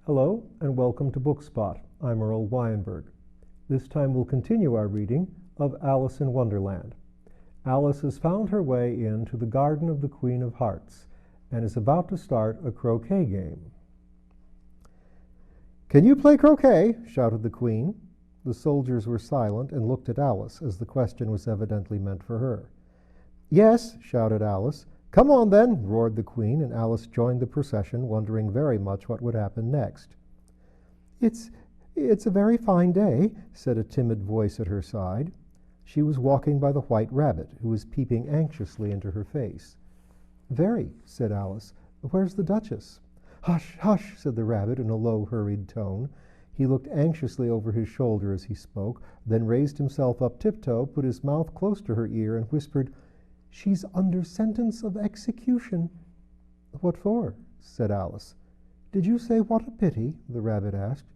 Hello and welcome to BooKSpot. I'm Earl Wajenberg. This time we'll continue our reading of Alice in Wonderland. Alice has found her way into the garden of the Queen of Hearts and is about to start a croquet game. "Can you play croquet?" shouted the Queen. The soldiers were silent and looked at Alice, as the question was evidently meant for her. "Yes," shouted Alice. "Come on, then," roared the Queen, and Alice joined the procession, wondering very much what would happen next. It's a very fine day," said a timid voice at her side. She was walking by the White Rabbit, who was peeping anxiously into her face. "Very," said Alice. "Where's the Duchess?" "Hush, hush," said the Rabbit in a low, hurried tone. He looked anxiously over his shoulder as he spoke, then raised himself up tiptoe, put his mouth close to her ear, and whispered, "She's under sentence of execution." "What for?" said Alice. "Did you say what a pity?" the Rabbit asked.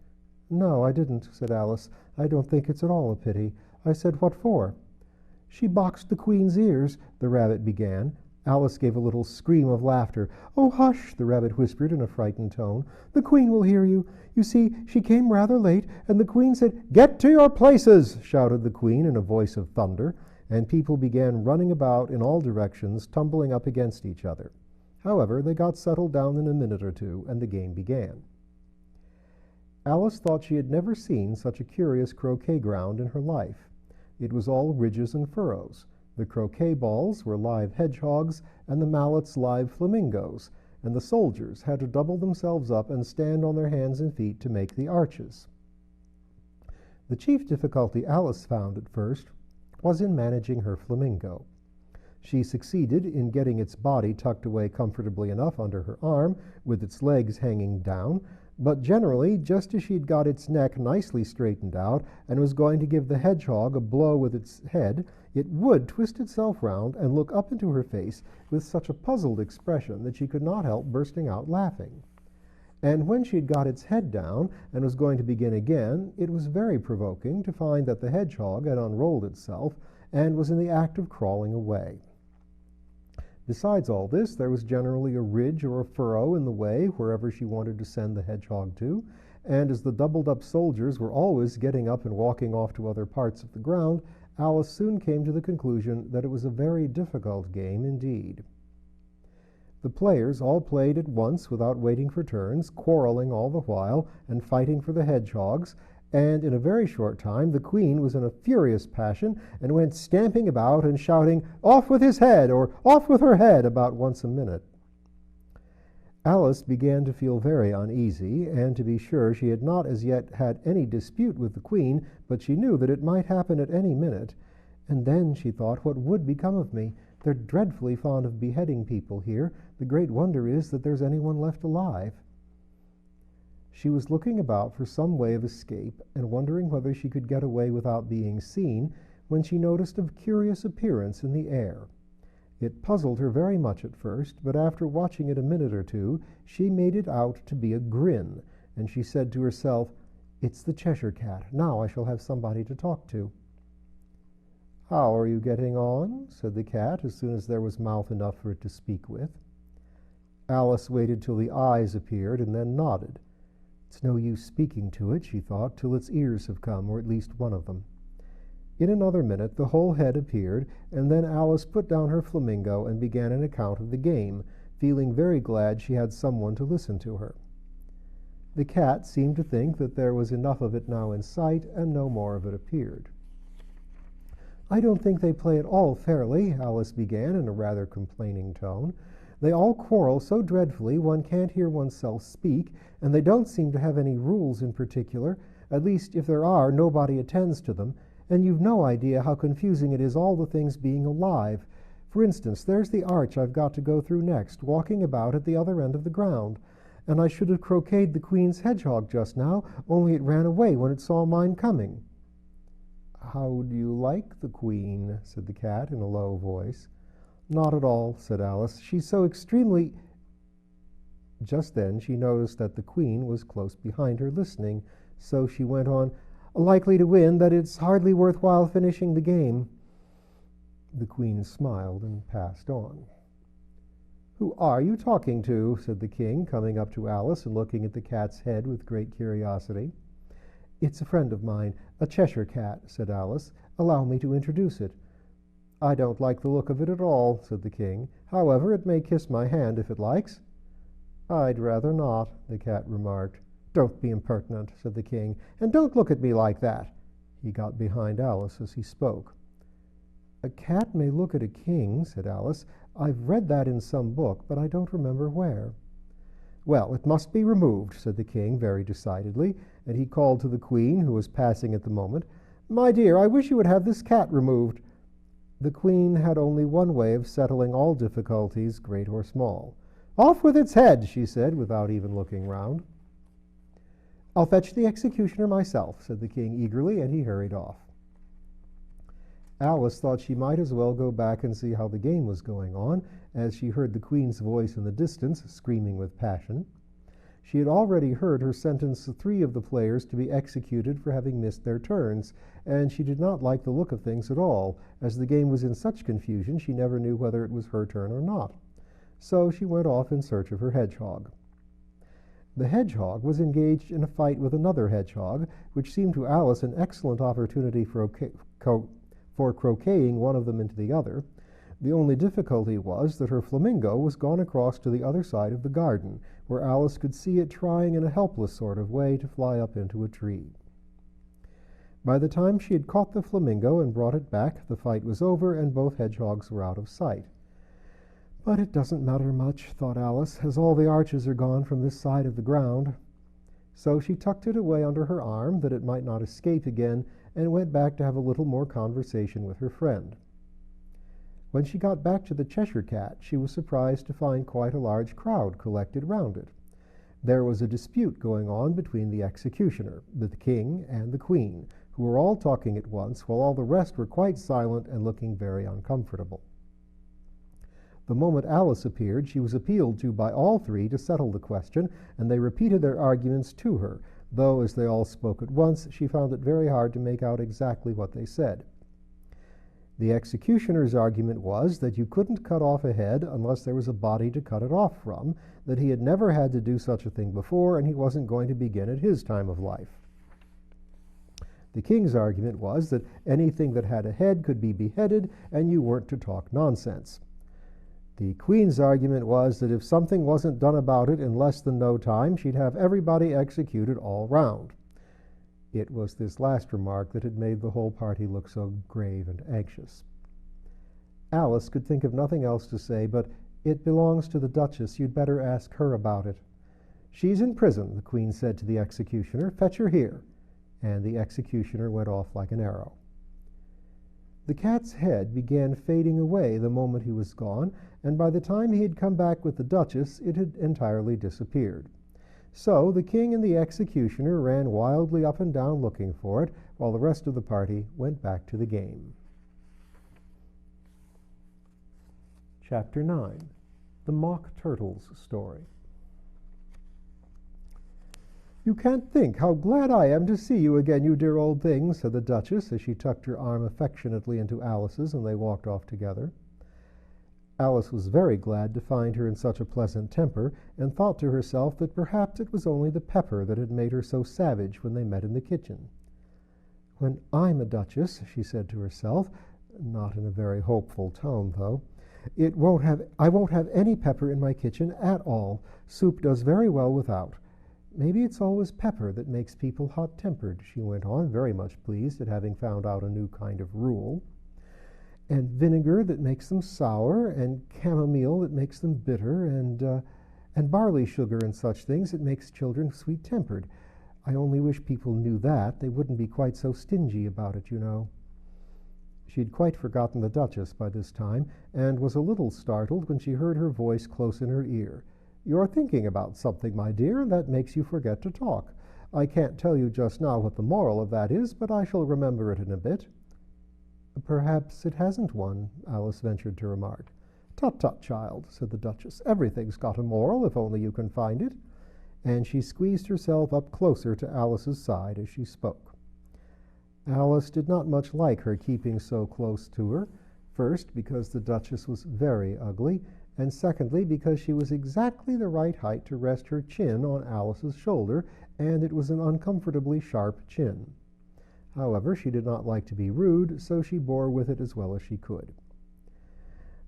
"No, I didn't," said Alice. "I don't think it's at all a pity. I said what for." "She boxed the Queen's ears," the Rabbit began. Alice gave a little scream of laughter. "Oh, hush," the Rabbit whispered in a frightened tone. "The Queen will hear you. You see, she came rather late, and the Queen said—" "Get to your places!" shouted the Queen in a voice of thunder, and people began running about in all directions, tumbling up against each other. However, they got settled down in a minute or two, and the game began. Alice thought she had never seen such a curious croquet ground in her life. It was all ridges and furrows. The croquet balls were live hedgehogs, and the mallets live flamingos, and the soldiers had to double themselves up and stand on their hands and feet to make the arches. The chief difficulty Alice found at first was in managing her flamingo. She succeeded in getting its body tucked away comfortably enough under her arm, with its legs hanging down, but generally, just as she'd got its neck nicely straightened out and was going to give the hedgehog a blow with its head, it would twist itself round and look up into her face with such a puzzled expression that she could not help bursting out laughing. And when she'd got its head down and was going to begin again, it was very provoking to find that the hedgehog had unrolled itself and was in the act of crawling away. Besides all this, there was generally a ridge or a furrow in the way wherever she wanted to send the hedgehog to, and as the doubled-up soldiers were always getting up and walking off to other parts of the ground, Alice soon came to the conclusion that it was a very difficult game indeed. The players all played at once without waiting for turns, quarreling all the while, and fighting for the hedgehogs, and in a very short time the Queen was in a furious passion and went stamping about and shouting, "Off with his head!" or "Off with her head!" about once a minute. Alice began to feel very uneasy, and to be sure she had not as yet had any dispute with the Queen, but she knew that it might happen at any minute. And then, she thought, what would become of me? They're dreadfully fond of beheading people here. The great wonder is that there's anyone left alive. She was looking about for some way of escape and wondering whether she could get away without being seen, when she noticed a curious appearance in the air. It puzzled her very much at first, but after watching it a minute or two, she made it out to be a grin, and she said to herself, "It's the Cheshire Cat. Now I shall have somebody to talk to." "How are you getting on?" said the cat, as soon as there was mouth enough for it to speak with. Alice waited till the eyes appeared, and then nodded. "It's no use speaking to it," she thought, "till its ears have come, or at least one of them." In another minute the whole head appeared, and then Alice put down her flamingo and began an account of the game, feeling very glad she had someone to listen to her. The cat seemed to think that there was enough of it now in sight, and no more of it appeared. "I don't think they play at all fairly," Alice began in a rather complaining tone. "They all quarrel so dreadfully one can't hear oneself speak, and they don't seem to have any rules in particular. At least, if there are, nobody attends to them, and you've no idea how confusing it is, all the things being alive. For instance, there's the arch I've got to go through next, walking about at the other end of the ground, and I should have croqueted the Queen's hedgehog just now, only it ran away when it saw mine coming." "How do you like the Queen?" said the cat in a low voice. "Not at all," said Alice. "She's so extremely—" Just then she noticed that the Queen was close behind her listening, so she went on, "Likely to win, that it's hardly worthwhile finishing the game." The Queen smiled and passed on. "Who are you talking to?" said the king, coming up to Alice and looking at the cat's head with great curiosity. "It's a friend of mine, a Cheshire cat," said Alice. "Allow me to introduce it." "I don't like the look of it at all," said the king. "However, it may kiss my hand if it likes." "I'd rather not," the cat remarked. "Don't be impertinent," said the king, "and don't look at me like that." He got behind Alice as he spoke. "A cat may look at a king," said Alice. "I've read that in some book, but I don't remember where." "Well, it must be removed," said the king very decidedly, and he called to the queen, who was passing at the moment, "My dear, I wish you would have this cat removed." The queen had only one way of settling all difficulties, great or small. "Off with its head," she said, without even looking round. "I'll fetch the executioner myself," said the king eagerly, and he hurried off. Alice thought she might as well go back and see how the game was going on, as she heard the queen's voice in the distance, screaming with passion. She had already heard her sentence 3 of the players to be executed for having missed their turns, and she did not like the look of things at all, as the game was in such confusion she never knew whether it was her turn or not. So she went off in search of her hedgehog. The hedgehog was engaged in a fight with another hedgehog, which seemed to Alice an excellent opportunity for croqueting one of them into the other. The only difficulty was that her flamingo was gone across to the other side of the garden, where Alice could see it trying in a helpless sort of way to fly up into a tree. By the time she had caught the flamingo and brought it back, the fight was over and both hedgehogs were out of sight. "But it doesn't matter much," thought Alice, "as all the arches are gone from this side of the ground." So she tucked it away under her arm, that it might not escape again, and went back to have a little more conversation with her friend. When she got back to the Cheshire Cat, she was surprised to find quite a large crowd collected round it. There was a dispute going on between the executioner, the king, and the queen, who were all talking at once, while all the rest were quite silent and looking very uncomfortable. The moment Alice appeared, she was appealed to by all 3 to settle the question, and they repeated their arguments to her, though as they all spoke at once, she found it very hard to make out exactly what they said. The executioner's argument was that you couldn't cut off a head unless there was a body to cut it off from, that he had never had to do such a thing before, and he wasn't going to begin at his time of life. The king's argument was that anything that had a head could be beheaded, and you weren't to talk nonsense. The queen's argument was that if something wasn't done about it in less than no time, she'd have everybody executed all round. It was this last remark that had made the whole party look so grave and anxious. Alice could think of nothing else to say, but "It belongs to the Duchess. You'd better ask her about it." "She's in prison," the queen said to the executioner. "Fetch her here." And the executioner went off like an arrow. The cat's head began fading away the moment he was gone, and by the time he had come back with the Duchess, it had entirely disappeared. So the king and the executioner ran wildly up and down looking for it, while the rest of the party went back to the game. Chapter 9. The Mock Turtle's Story. "You can't think how glad I am to see you again, you dear old thing," said the Duchess, as she tucked her arm affectionately into Alice's, and they walked off together. Alice was very glad to find her in such a pleasant temper, and thought to herself that perhaps it was only the pepper that had made her so savage when they met in the kitchen. "When I'm a duchess," she said to herself, not in a very hopeful tone, though, I won't have any pepper in my kitchen at all. Soup does very well without. Maybe it's always pepper that makes people hot-tempered," she went on, very much pleased at having found out a new kind of rule. "And vinegar that makes them sour, and chamomile that makes them bitter, and barley sugar and such things that makes children sweet-tempered. I only wish people knew that. They wouldn't be quite so stingy about it, you know." She had quite forgotten the Duchess by this time, and was a little startled when she heard her voice close in her ear. "You're thinking about something, my dear, and that makes you forget to talk. I can't tell you just now what the moral of that is, but I shall remember it in a bit." "Perhaps it hasn't one," Alice ventured to remark. "Tut, tut, child," said the Duchess. "Everything's got a moral, if only you can find it." And she squeezed herself up closer to Alice's side as she spoke. Alice did not much like her keeping so close to her, first because the Duchess was very ugly, and secondly, because she was exactly the right height to rest her chin on Alice's shoulder, and it was an uncomfortably sharp chin. However, she did not like to be rude, so she bore with it as well as she could.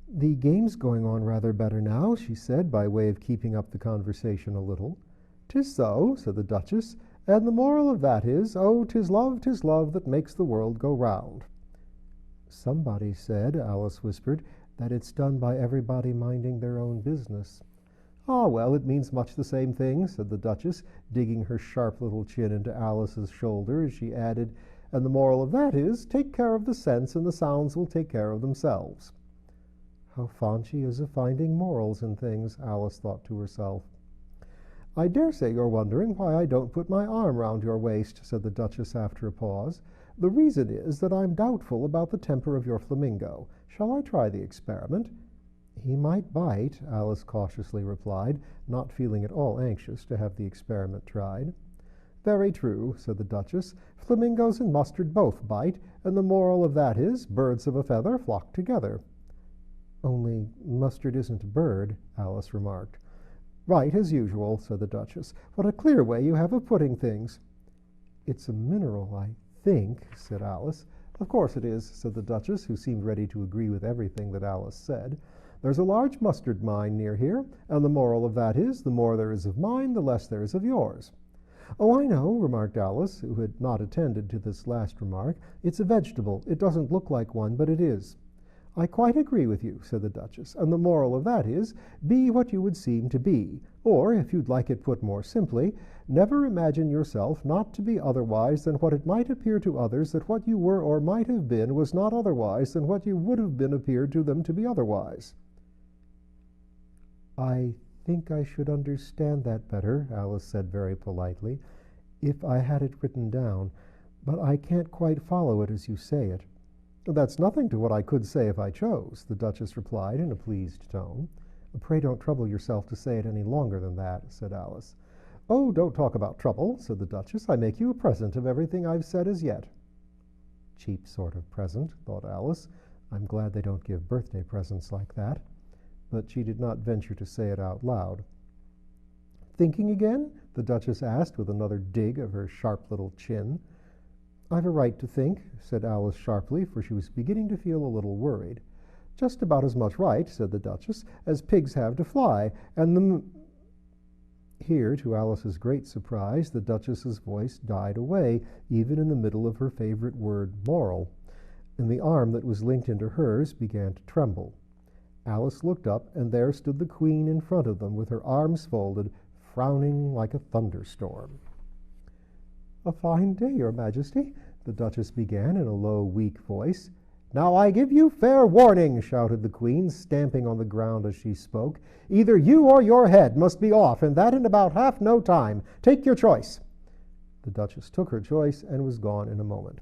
"The game's going on rather better now," she said, by way of keeping up the conversation a little. "'Tis so," said the Duchess, "and the moral of that is, oh, 'tis love that makes the world go round." "Somebody said," Alice whispered, "that it's done by everybody minding their own business." "Ah, well, it means much the same thing," said the Duchess, digging her sharp little chin into Alice's shoulder as she added, "and the moral of that is, take care of the sense and the sounds will take care of themselves." How fond she is of finding morals in things, Alice thought to herself. "I dare say you're wondering why I don't put my arm round your waist," said the Duchess after a pause. "The reason is that I'm doubtful about the temper of your flamingo. Shall I try the experiment?" "He might bite," Alice cautiously replied, not feeling at all anxious to have the experiment tried. "Very true," said the Duchess. "Flamingos and mustard both bite, and the moral of that is, birds of a feather flock together." "Only mustard isn't a bird," Alice remarked. "Right, as usual," said the Duchess. "What a clear way you have of putting things." "It's a mineral, I think," said Alice. "Of course it is," said the Duchess, who seemed ready to agree with everything that Alice said. "There's a large mustard mine near here, and the moral of that is, the more there is of mine, the less there is of yours." "Oh, I know," remarked Alice, who had not attended to this last remark. "It's a vegetable. It doesn't look like one, but it is." "I quite agree with you," said the Duchess, "and the moral of that is, be what you would seem to be, or, if you'd like it put more simply, never imagine yourself not to be otherwise than what it might appear to others that what you were or might have been was not otherwise than what you would have been appeared to them to be otherwise." "I think I should understand that better," Alice said very politely, "if I had it written down, but I can't quite follow it as you say it." "That's nothing to what I could say if I chose," the Duchess replied in a pleased tone. "Pray don't trouble yourself to say it any longer than that," said Alice. "Oh, don't talk about trouble," said the Duchess. "I make you a present of everything I've said as yet." Cheap sort of present, thought Alice. I'm glad they don't give birthday presents like that. But she did not venture to say it out loud. "Thinking again?" the Duchess asked with another dig of her sharp little chin. "I've a right to think," said Alice sharply, for she was beginning to feel a little worried. "Just about as much right," said the Duchess, "as pigs have to fly, and the—" Here, to Alice's great surprise, the Duchess's voice died away, even in the middle of her favorite word, moral, and the arm that was linked into hers began to tremble. Alice looked up, and there stood the Queen in front of them, with her arms folded, frowning like a thunderstorm. "A fine day, Your Majesty," the Duchess began in a low, weak voice. "Now I give you fair warning," shouted the Queen, stamping on the ground as she spoke. "Either you or your head must be off, and that in about half no time. Take your choice." The Duchess took her choice and was gone in a moment.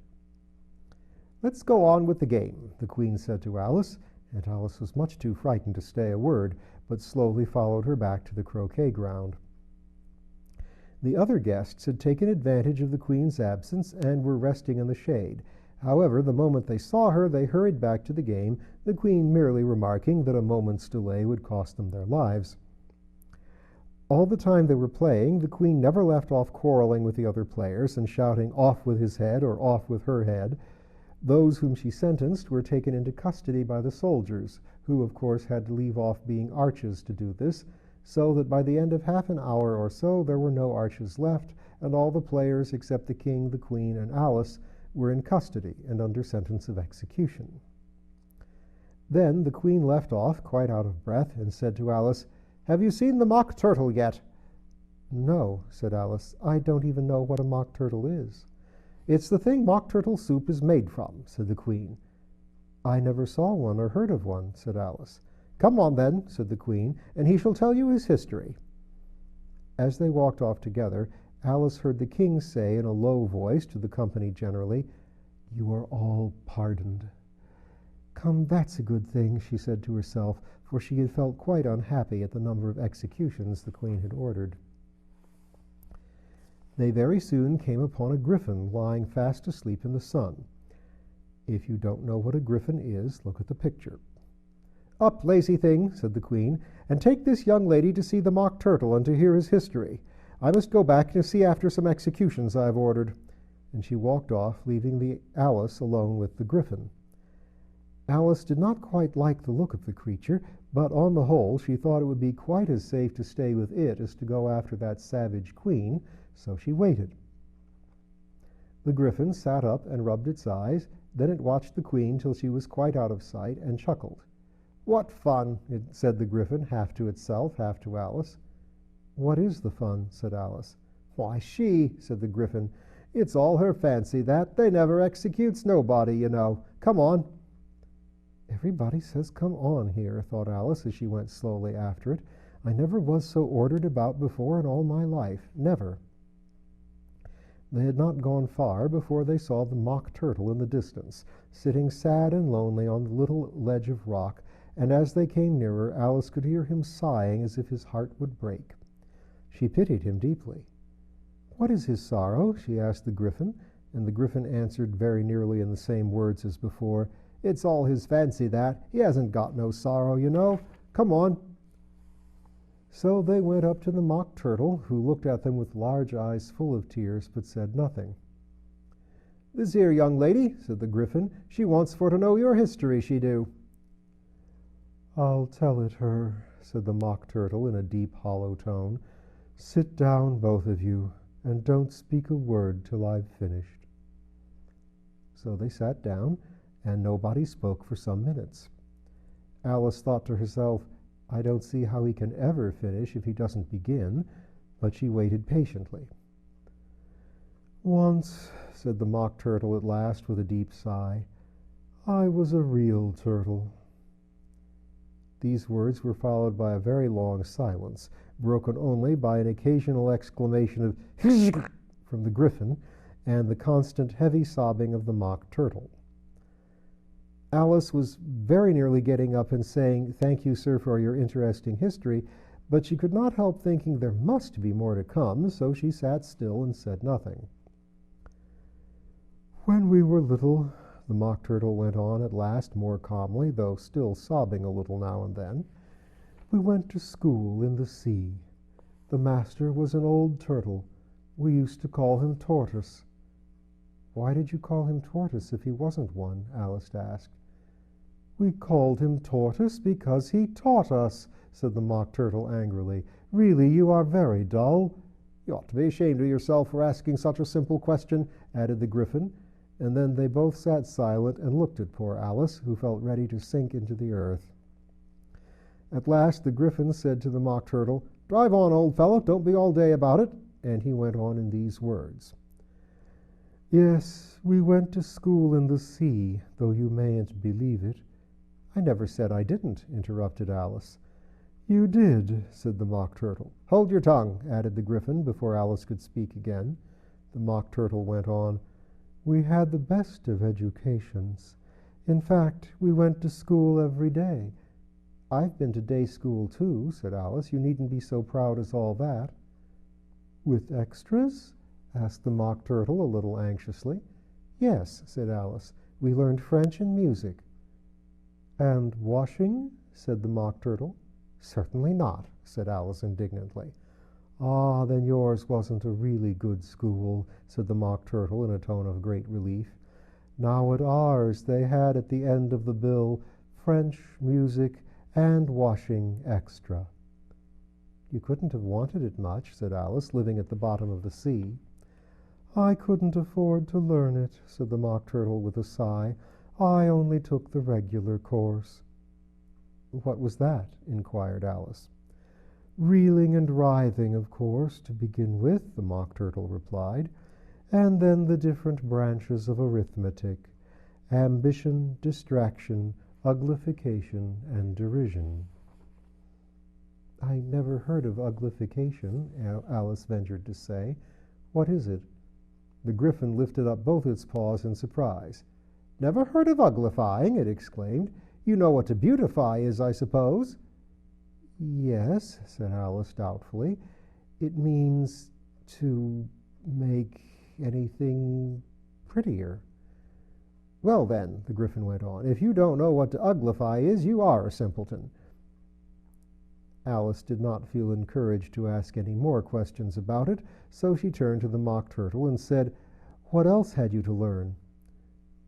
"Let's go on with the game," the Queen said to Alice, and Alice was much too frightened to say a word, but slowly followed her back to the croquet ground. The other guests had taken advantage of the Queen's absence and were resting in the shade. However, the moment they saw her, they hurried back to the game, the Queen merely remarking that a moment's delay would cost them their lives. All the time they were playing, the Queen never left off quarreling with the other players and shouting, "Off with his head," or "Off with her head." Those whom she sentenced were taken into custody by the soldiers, who, of course, had to leave off being arches to do this, so that by the end of half an hour or so there were no arches left, and all the players except the King, the Queen, and Alice were in custody and under sentence of execution. Then the Queen left off, quite out of breath, and said to Alice, "Have you seen the mock turtle yet?" "No," said Alice. "I don't even know what a mock turtle is." "It's the thing mock turtle soup is made from," said the Queen. "I never saw one or heard of one," said Alice. "Come on, then," said the Queen, "and he shall tell you his history." As they walked off together, Alice heard the King say in a low voice to the company generally, "You are all pardoned." "Come, that's a good thing," she said to herself, for she had felt quite unhappy at the number of executions the Queen had ordered. They very soon came upon a griffin lying fast asleep in the sun. If you don't know what a griffin is, look at the picture. "Up, lazy thing," said the Queen, "and take this young lady to see the Mock Turtle and to hear his history. I must go back to see after some executions I have ordered." And she walked off, leaving Alice alone with the Griffin. Alice did not quite like the look of the creature, but on the whole she thought it would be quite as safe to stay with it as to go after that savage Queen, so she waited. The Griffin sat up and rubbed its eyes. Then it watched the Queen till she was quite out of sight, and chuckled. "What fun!" said the Griffin, half to itself, half to Alice. "What is the fun?" said Alice. "Why, she," said the Griffin. "It's all her fancy, that. They never executes nobody, you know. Come on." "Everybody says come on here," thought Alice as she went slowly after it. "I never was so ordered about before in all my life. Never." They had not gone far before they saw the Mock Turtle in the distance, sitting sad and lonely on the little ledge of rock, and as they came nearer, Alice could hear him sighing as if his heart would break. She pitied him deeply. "What is his sorrow?" she asked the Griffin, and the Griffin answered very nearly in the same words as before. "It's all his fancy, that. He hasn't got no sorrow, you know. Come on." So they went up to the Mock Turtle, who looked at them with large eyes full of tears, but said nothing. "This here young lady," said the Griffin, "she wants for to know your history, she do." "I'll tell it her," said the Mock Turtle in a deep, hollow tone. "Sit down, both of you, and don't speak a word till I've finished." So they sat down, and nobody spoke for some minutes. Alice thought to herself, "I don't see how he can ever finish if he doesn't begin," but she waited patiently. "Once," said the Mock Turtle at last with a deep sigh, "I was a real turtle." These words were followed by a very long silence, broken only by an occasional exclamation of "Hizz!" from the Griffin and the constant heavy sobbing of the Mock Turtle. Alice was very nearly getting up and saying, "Thank you, sir, for your interesting history," but she could not help thinking there must be more to come, so she sat still and said nothing. "When we were little," the Mock Turtle went on at last more calmly, though still sobbing a little now and then, "we went to school in the sea. The master was an old turtle. We used to call him Tortoise." "Why did you call him Tortoise if he wasn't one?" Alice asked. "We called him Tortoise because he taught us," said the Mock Turtle angrily. "Really, you are very dull." "You ought to be ashamed of yourself for asking such a simple question," added the Griffin, and then they both sat silent and looked at poor Alice, who felt ready to sink into the earth. At last the Griffin said to the Mock Turtle, "Drive on, old fellow, don't be all day about it," and he went on in these words. "Yes, we went to school in the sea, though you mayn't believe it." "I never said I didn't," interrupted Alice. "You did," said the Mock Turtle. "Hold your tongue," added the Griffin before Alice could speak again. The Mock Turtle went on, "We had the best of educations. In fact, we went to school every day." "I've been to day school, too," said Alice. "You needn't be so proud as all that." "With extras?" asked the Mock Turtle a little anxiously. "Yes," said Alice. "We learned French and music." "And washing?" said the Mock Turtle. "Certainly not," said Alice indignantly. "Ah, then yours wasn't a really good school," said the Mock Turtle in a tone of great relief. "Now at ours they had at the end of the bill French, music, and washing extra." "You couldn't have wanted it much," said Alice, "living at the bottom of the sea." "I couldn't afford to learn it," said the Mock Turtle with a sigh. "I only took the regular course." "What was that?" inquired Alice. "Reeling and writhing, of course, to begin with," the Mock Turtle replied, "and then the different branches of arithmetic: ambition, distraction, uglification, and derision." "I never heard of uglification," Alice ventured to say. "What is it?" The Griffin lifted up both its paws in surprise. "Never heard of uglifying?" it exclaimed. "You know what to beautify is, I suppose?" "Yes," said Alice doubtfully. "It means to make anything prettier." Well then, the Griffin went on, if you don't know what to uglify is, you are a simpleton. Alice did not feel encouraged to ask any more questions about it, so she turned to the Mock Turtle and said, what else had you to learn?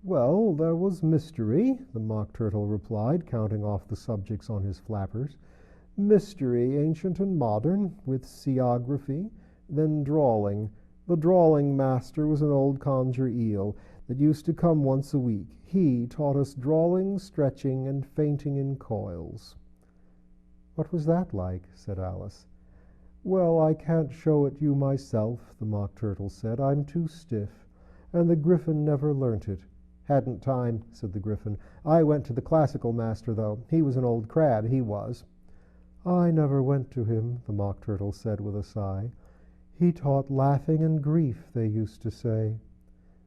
Well, there was mystery, the Mock Turtle replied, counting off the subjects on his flappers. Mystery, ancient and modern, with seaography, then drawling. The drawling master was an old conger eel that used to come once a week. He taught us drawling, stretching, and fainting in coils. What was that like? Said Alice. Well, I can't show it you myself, the Mock Turtle said. I'm too stiff, and the Griffin never learnt it. Hadn't time, said the Griffin. I went to the classical master, though. He was an old crab, he was. I never went to him, the Mock Turtle said with a sigh. He taught laughing and grief, they used to say.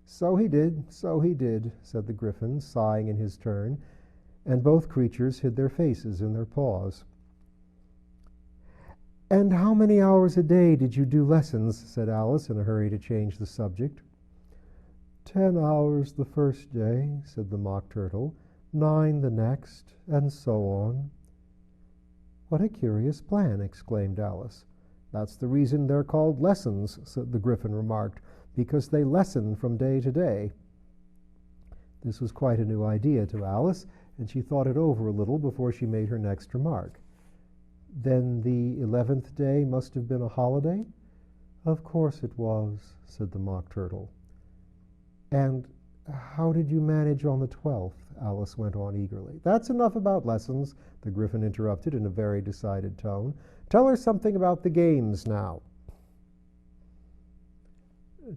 So he did, said the Griffin, sighing in his turn, and both creatures hid their faces in their paws. And how many hours a day did you do lessons? Said Alice in a hurry to change the subject. 10 hours the first day, said the Mock Turtle, 9 the next, and so on. What a curious plan, exclaimed Alice. That's the reason they're called lessons, said the Griffin remarked, because they lessen from day to day. This was quite a new idea to Alice, and she thought it over a little before she made her next remark. Then the 11th day must have been a holiday? Of course it was, said the Mock Turtle. And how did you manage on the 12th? Alice went on eagerly. That's enough about lessons, the Griffin interrupted in a very decided tone. Tell her something about the games now.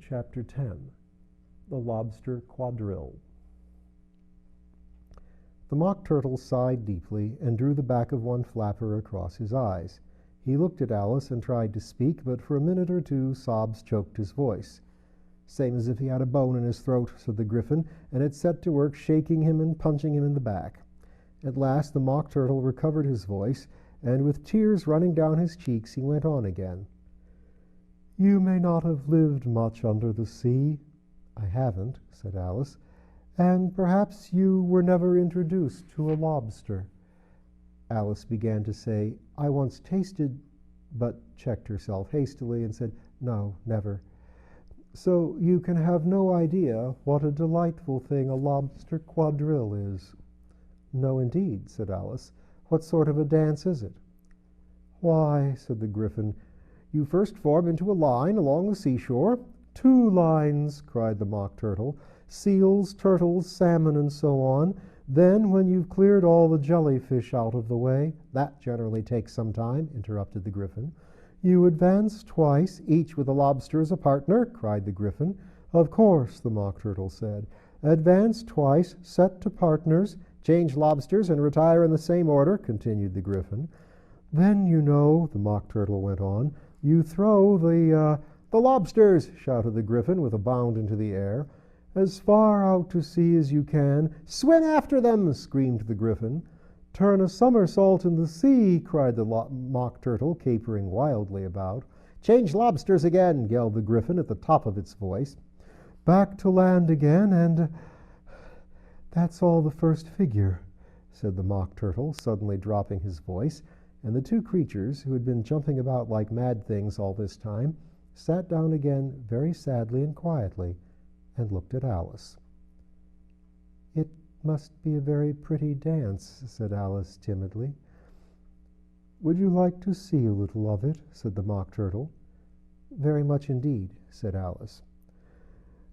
Chapter 10. The Lobster Quadrille. The Mock Turtle sighed deeply and drew the back of one flapper across his eyes. He looked at Alice and tried to speak, but for a minute or two sobs choked his voice. Same as if he had a bone in his throat, said the Griffin, and it set to work shaking him and punching him in the back. At last the Mock Turtle recovered his voice, and with tears running down his cheeks, he went on again. You may not have lived much under the sea. I haven't, said Alice. And perhaps you were never introduced to a lobster. Alice began to say, I once tasted, but checked herself hastily and said, no, never. So you can have no idea what a delightful thing a lobster quadrille is. No, indeed, said Alice. What sort of a dance is it? Why, said the Griffin, you first form into a line along the seashore. 2 lines, cried the Mock Turtle. Seals, turtles, salmon, and so on. Then, when you've cleared all the jellyfish out of the way— That generally takes some time, interrupted the Griffin. You advance twice, each with a lobster as a partner, cried the Griffin. Of course, the Mock Turtle said. Advance twice, set to partners, change lobsters, and retire in the same order, continued the Griffin. Then, you know, the Mock Turtle went on, you throw the lobsters, shouted the Griffin with a bound into the air. As far out to sea as you can. Swim after them, screamed the Griffin. Turn a somersault in the sea, cried the Mock Turtle, capering wildly about. Change lobsters again, yelled the Griffin at the top of its voice. Back to land again, and— That's all the first figure, said the Mock Turtle, suddenly dropping his voice, and the 2 creatures, who had been jumping about like mad things all this time, sat down again very sadly and quietly, and looked at Alice. It must be a very pretty dance, said Alice timidly. Would you like to see a little of it? Said the Mock Turtle. Very much indeed, said Alice.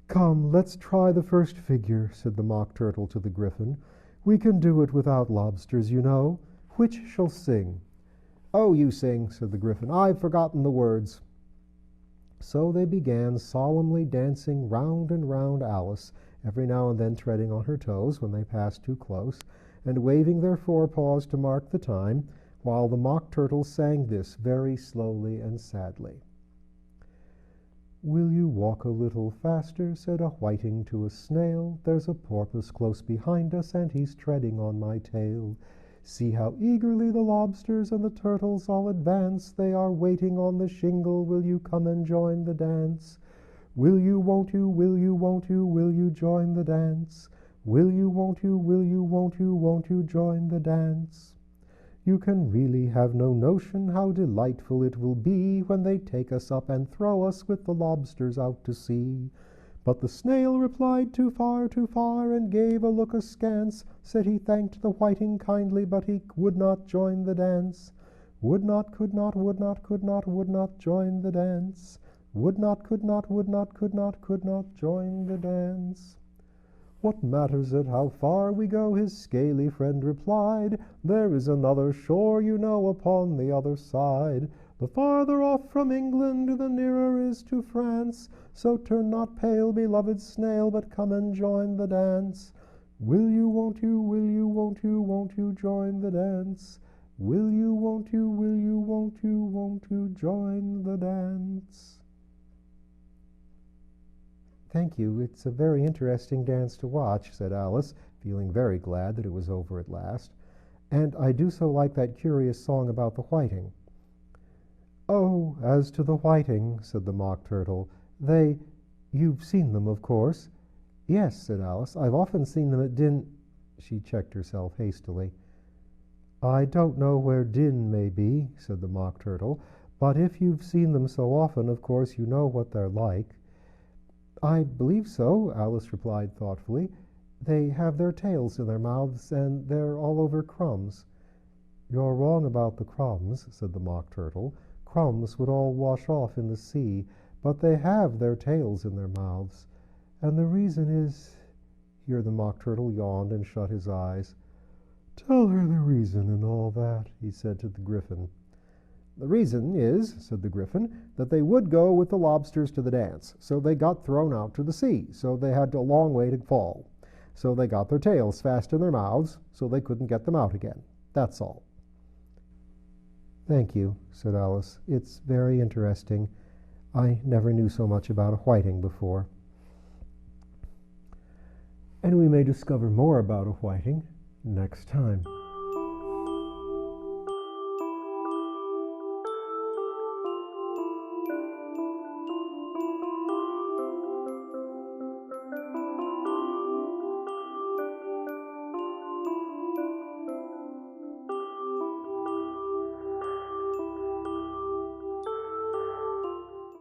Come, let's try the first figure, said the Mock Turtle to the Griffin. We can do it without lobsters, you know. Which shall sing? Oh, you sing, said the Griffin. I've forgotten the words. So they began solemnly dancing round and round Alice, every now and then treading on her toes when they passed too close, and waving their forepaws to mark the time, while the Mock Turtle sang this very slowly and sadly. Will you walk a little faster, said a whiting to a snail. There's a porpoise close behind us, and he's treading on my tail. See how eagerly the lobsters and the turtles all advance. They are waiting on the shingle. Will you come and join the dance? Will you, won't you, will you, won't you, will you join the dance? Will you, won't you, will you, won't you join the dance? You can really have no notion how delightful it will be when they take us up and throw us with the lobsters out to sea. But the snail replied too far, and gave a look askance, said he thanked the whiting kindly, but he would not join the dance. Would not, could not, would not, could not, would not join the dance. Would not, could not, would not, could not join the dance. What matters it how far we go, his scaly friend replied. There is another shore, you know, upon the other side. The farther off from England, the nearer is to France. So turn not pale, beloved snail, but come and join the dance. Will you, won't you, will you, won't you join the dance? Will you, won't you, won't you join the dance? Thank you. It's a very interesting dance to watch, said Alice, feeling very glad that it was over at last. And I do so like that curious song about the whiting. Oh, as to the whiting, said the Mock Turtle, you've seen them, of course. Yes, said Alice, I've often seen them at She checked herself hastily. I don't know where Din may be, said the Mock Turtle, but if you've seen them so often, of course you know what they're like. I believe so, Alice replied thoughtfully. They have their tails in their mouths, and they're all over crumbs. You're wrong about the crumbs, said the Mock Turtle. Crumbs would all wash off in the sea, but they have their tails in their mouths. And the reason is— Here the Mock Turtle yawned and shut his eyes. Tell her the reason and all that, he said to the Griffin. The reason is, said the Griffin, that they would go with the lobsters to the dance, so they got thrown out to the sea, so they had a long way to fall. So they got their tails fast in their mouths, so they couldn't get them out again. That's all. Thank you, said Alice. It's very interesting. I never knew so much about a whiting before. And we may discover more about a whiting next time.